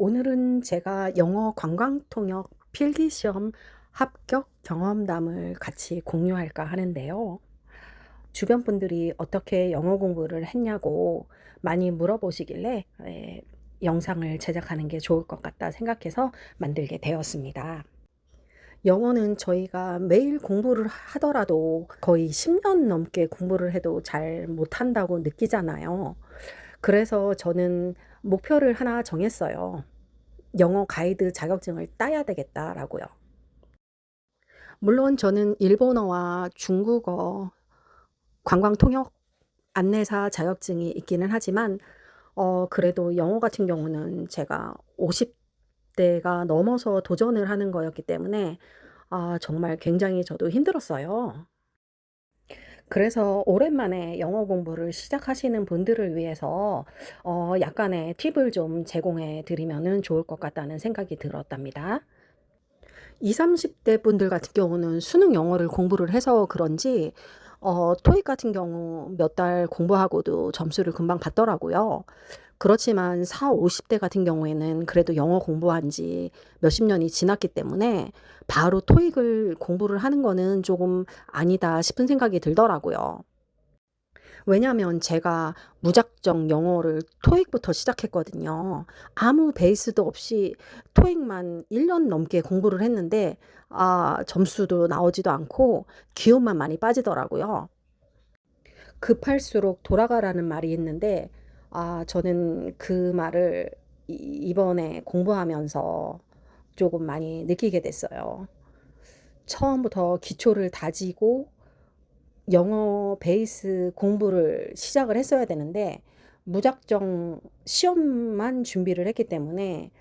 오늘은 제가 영어 관광통역 필기시험 합격 경험담을 같이 공유할까 하는데요. 주변 분들이 어떻게 영어 공부를 했냐고 많이 물어보시길래 영상을 제작하는 게 좋을 것 같다 생각해서 만들게 되었습니다. 영어는 저희가 매일 공부를 하더라도 거의 10년 넘게 공부를 해도 잘 못한다고 느끼잖아요. 그래서 저는 목표를 하나 정했어요. 영어 가이드 자격증을 따야 되겠다라고요. 물론 저는 일본어와 중국어 관광 통역 안내사 자격증이 있기는 하지만 그래도 영어 같은 경우는 제가 50 대가 넘어서 도전을 하는 거였기 때문에 정말 굉장히 저도 힘들었어요. 그래서 오랜만에 영어 공부를 시작하시는 분들을 위해서 약간의 팁을 좀 제공해 드리면은 좋을 것 같다는 생각이 들었답니다. 20-30대 분들 같은 경우는 수능 영어를 공부를 해서 그런지 토익 같은 경우 몇 달 공부하고도 점수를 금방 받더라고요. 그렇지만 40-50대 같은 경우에는 그래도 영어 공부한 지 몇십 년이 지났기 때문에 바로 토익을 공부를 하는 거는 조금 아니다 싶은 생각이 들더라고요. 왜냐하면 제가 무작정 영어를 토익부터 시작했거든요. 아무 베이스도 없이 토익만 1년 넘게 공부를 했는데 점수도 나오지도 않고 기운만 많이 빠지더라고요. "급할수록 돌아가라."는 말이 있는데 저는 그 말을 이번에 공부하면서 조금 많이 느끼게 됐어요. 처음부터 기초를 다지고 영어 베이스 공부를 시작을 했어야 되는데 무작정 시험만 준비를 했기 때문에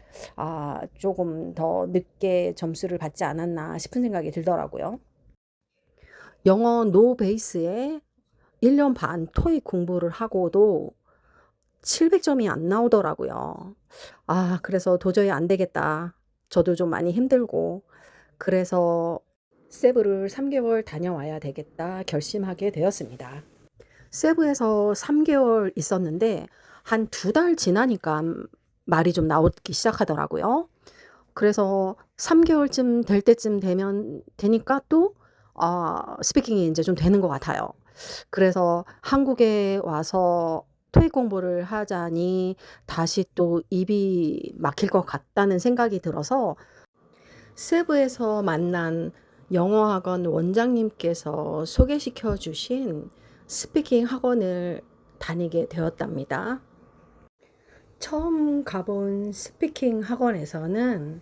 조금 더 늦게 점수를 받지 않았나 싶은 생각이 들더라고요. 영어 노 베이스에 1년 반 토익 공부를 하고도 700 점이 안 나오더라고요. 그래서 '도저히 안 되겠다.' 저도 좀 많이 힘들고 그래서 '세부를 3 개월 다녀와야 되겠다.' 결심하게 되었습니다. 세부에서 3 개월 있었는데 한 2달 지나니까 말이 좀 나오기 시작하더라고요. 그래서 3 개월쯤 될 때쯤 되니까 또 스피킹이 인제 좀 되는 것 같아요. 그래서 한국에 와서 토익 공부를 하자니 다시 또 입이 막힐 것 같다는 생각이 들어서 세부에서 만난 영어학원 원장님께서 소개시켜 주신 스피킹 학원을 다니게 되었답니다. 처음 가본 스피킹 학원에서는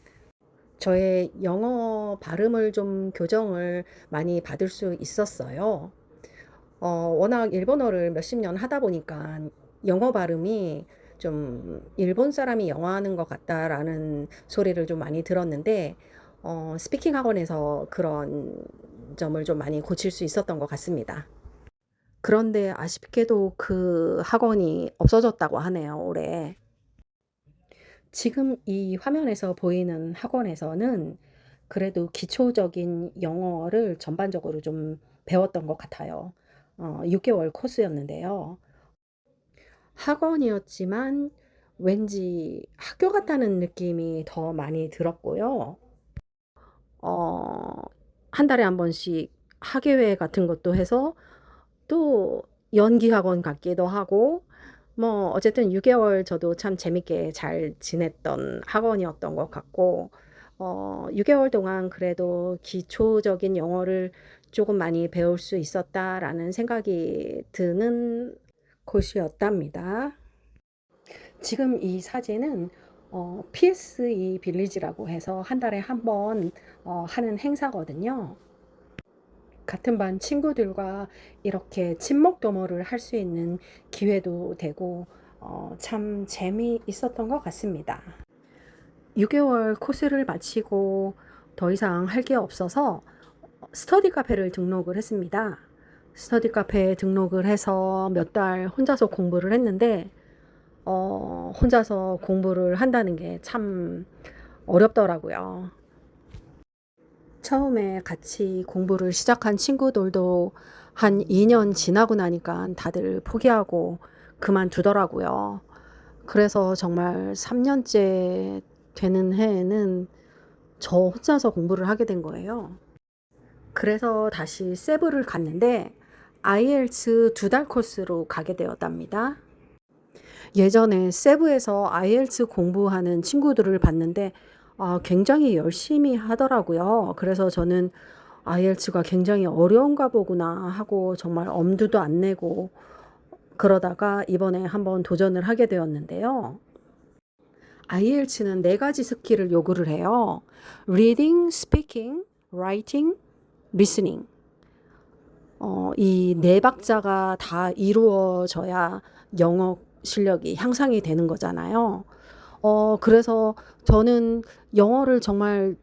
저의 영어 발음을 좀 교정을 많이 받을 수 있었어요. 워낙 일본어를 몇십 년 하다 보니까 영어 발음이 좀 '일본 사람이 영어하는 것 같다.'라는 소리를 좀 많이 들었는데 스피킹 학원에서 그런 점을 좀 많이 고칠 수 있었던 것 같습니다. 그런데 아쉽게도 그 학원이 없어졌다고 하네요, 올해. 지금 이 화면에서 보이는 학원에서는 그래도 기초적인 영어를 전반적으로 좀 배웠던 것 같아요. 6 개월 코스였는데요. 학원이었지만 왠지 학교 같다는 느낌이 더 많이 들었고요. 어 한 달에 한 번씩 학예회 같은 것도 해서 또 연기 학원 같기도 하고 뭐 어쨌든 6 개월 저도 참 재밌게 잘 지냈던 학원이었던 것 같고 6 개월 동안 그래도 '기초적인 영어를 쪼금 많이 배울 수 있었다.'라는 생각이 드는 곳이었답니다. 지금 이 사진은 PSE 빌리지라고 해서 한 달에 한 번 하는 행사거든요. 같은 반 친구들과 이렇게 친목 도모를 할 수 있는 기회도 되고 참 재미있었던 것 같습니다. 6 개월 코스를 마치고 더 이상 할 게 없어서 스터디 카페를 등록을 했습니다. 스터디 카페에 등록을 해서 몇 달 혼자서 공부를 했는데 혼자서 공부를 한다는 게 참 어렵더라고요. 처음에 같이 공부를 시작한 친구들도 한 2년 지나고 나니까 다들 포기하고 그만두더라고요. 그래서 정말 3년째 되는 해에는 저 혼자서 공부를 하게 된 거예요. 그래서 다시 세부를 갔는데 IELTS 2달 코스로 가게 되었답니다. 예전에 세부에서 IELTS 공부하는 친구들을 봤는데 굉장히 열심히 하더라고요. 그래서 저는 IELTS가 굉장히 어려운가 보구나 하고 정말 엄두도 안 내고 그러다가 이번에 한번 도전을 하게 되었는데요. IELTS는 네 가지 스킬을 요구를 해요. Reading, Speaking, Writing, Listening. 이 네 박자가 다 이루어져야 영어 실력이 향상이 되는 거잖아요. 그래서 저는 영어를 정말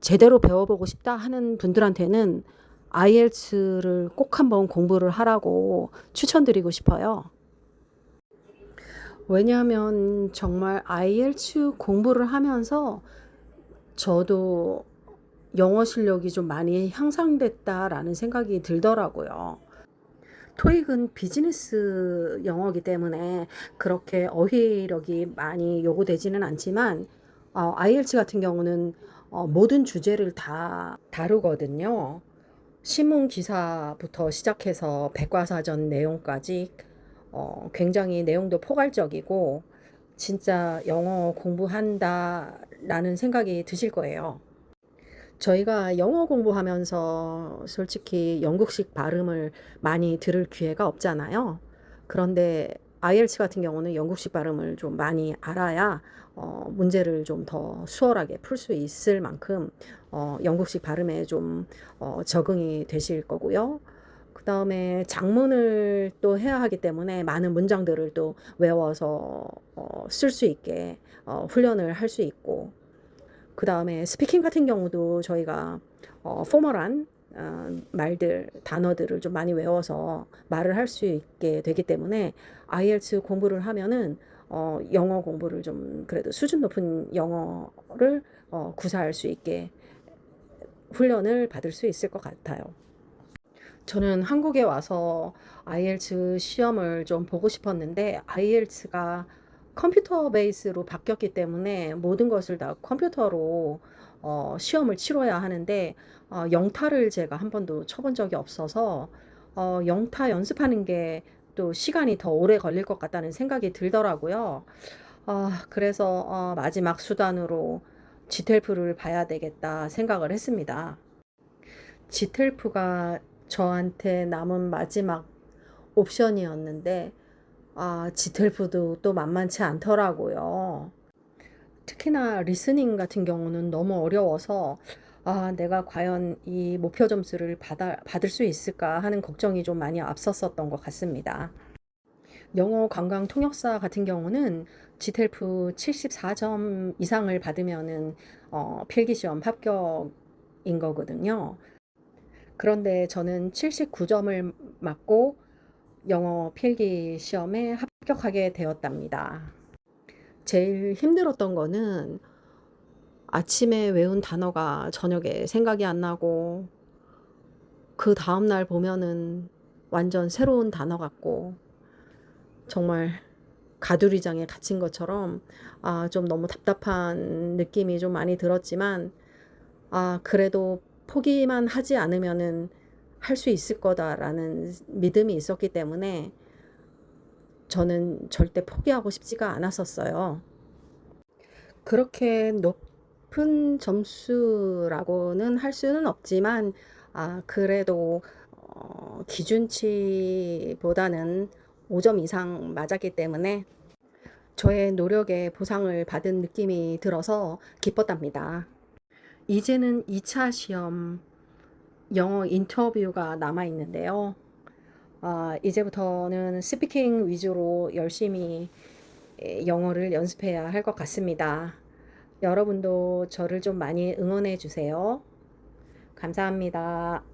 제대로 배워보고 싶다 하는 분들한테는 IELTS를 꼭 한번 공부를 하라고 추천드리고 싶어요. 왜냐하면 정말 IELTS 공부를 하면서 저도 영어 실력이 좀 많이 향상됐다라는 생각이 들더라고요. 토익은 비즈니스 영어이기 때문에 그렇게 어휘력이 많이 요구되지는 않지만 IELTS 같은 경우는 모든 주제를 다 다루거든요. 신문 기사부터 시작해서 백과사전 내용까지 굉장히 내용도 포괄적이고 진짜 영어 공부한다라는 생각이 드실 거예요. 저희가 영어 공부하면서 솔직히 영국식 발음을 많이 들을 기회가 없잖아요. 그런데 IELTS 같은 경우는 영국식 발음을 좀 많이 알아야 문제를 좀 더 수월하게 풀 수 있을 만큼 영국식 발음에 좀 적응이 되실 거고요. 그 다음에 작문을 또 해야 하기 때문에 많은 문장들을 또 외워서 쓸 수 있게 훈련을 할 수 있고 그 다음에 스피킹 같은 경우도 저희가 포멀한 말들, 단어들을 좀 많이 외워서 말을 할 수 있게 되기 때문에 IELTS 공부를 하면은 영어 공부를 좀 그래도 수준 높은 영어를 구사할 수 있게 훈련을 받을 수 있을 것 같아요. 저는 한국에 와서 IELTS 시험을 좀 보고 싶었는데 IELTS가 컴퓨터 베이스로 바뀌었기 때문에 모든 것을 다 컴퓨터로 시험을 치러야 하는데 영타를 제가 한 번도 쳐본 적이 없어서 영타 연습하는 게 또 시간이 더 오래 걸릴 것 같다는 생각이 들더라고요. 그래서 마지막 수단으로 지텔프를 봐야 되겠다 생각을 했습니다. 지텔프가 저한테 남은 마지막 옵션이었는데 지텔프도 또 만만치 않더라고요. 특히나 리스닝 같은 경우는 너무 어려워서 내가 과연 이 목표 점수를 받을 수 있을까 하는 걱정이 좀 많이 앞섰었던 것 같습니다. 영어 관광 통역사 같은 경우는 지텔프 74점 이상을 받으면은 필기시험 합격인 거거든요. 그런데 저는 79점을 맞고 영어 필기 시험에 합격하게 되었답니다. 제일 힘들었던 거는 아침에 외운 단어가 저녁에 생각이 안 나고 그 다음날 보면은 완전 새로운 단어 같고 정말 가두리장에 갇힌 것처럼 좀 너무 답답한 느낌이 좀 많이 들었지만 그래도 포기만 하지 않으면은 할 수 있을 거다라는 믿음이 있었기 때문에 저는 절대 포기하고 싶지가 않았었어요. 그렇게 높은 점수라고는 할 수는 없지만 그래도 기준치보다는 5점 이상 맞았기 때문에 저의 노력에 보상을 받은 느낌이 들어서 기뻤답니다. 이제는 2차 시험 영어 인터뷰가 남아 있는데요. 이제부터는 스피킹 위주로 열심히 영어를 연습해야 할 것 같습니다. 여러분도 저를 좀 많이 응원해 주세요. 감사합니다.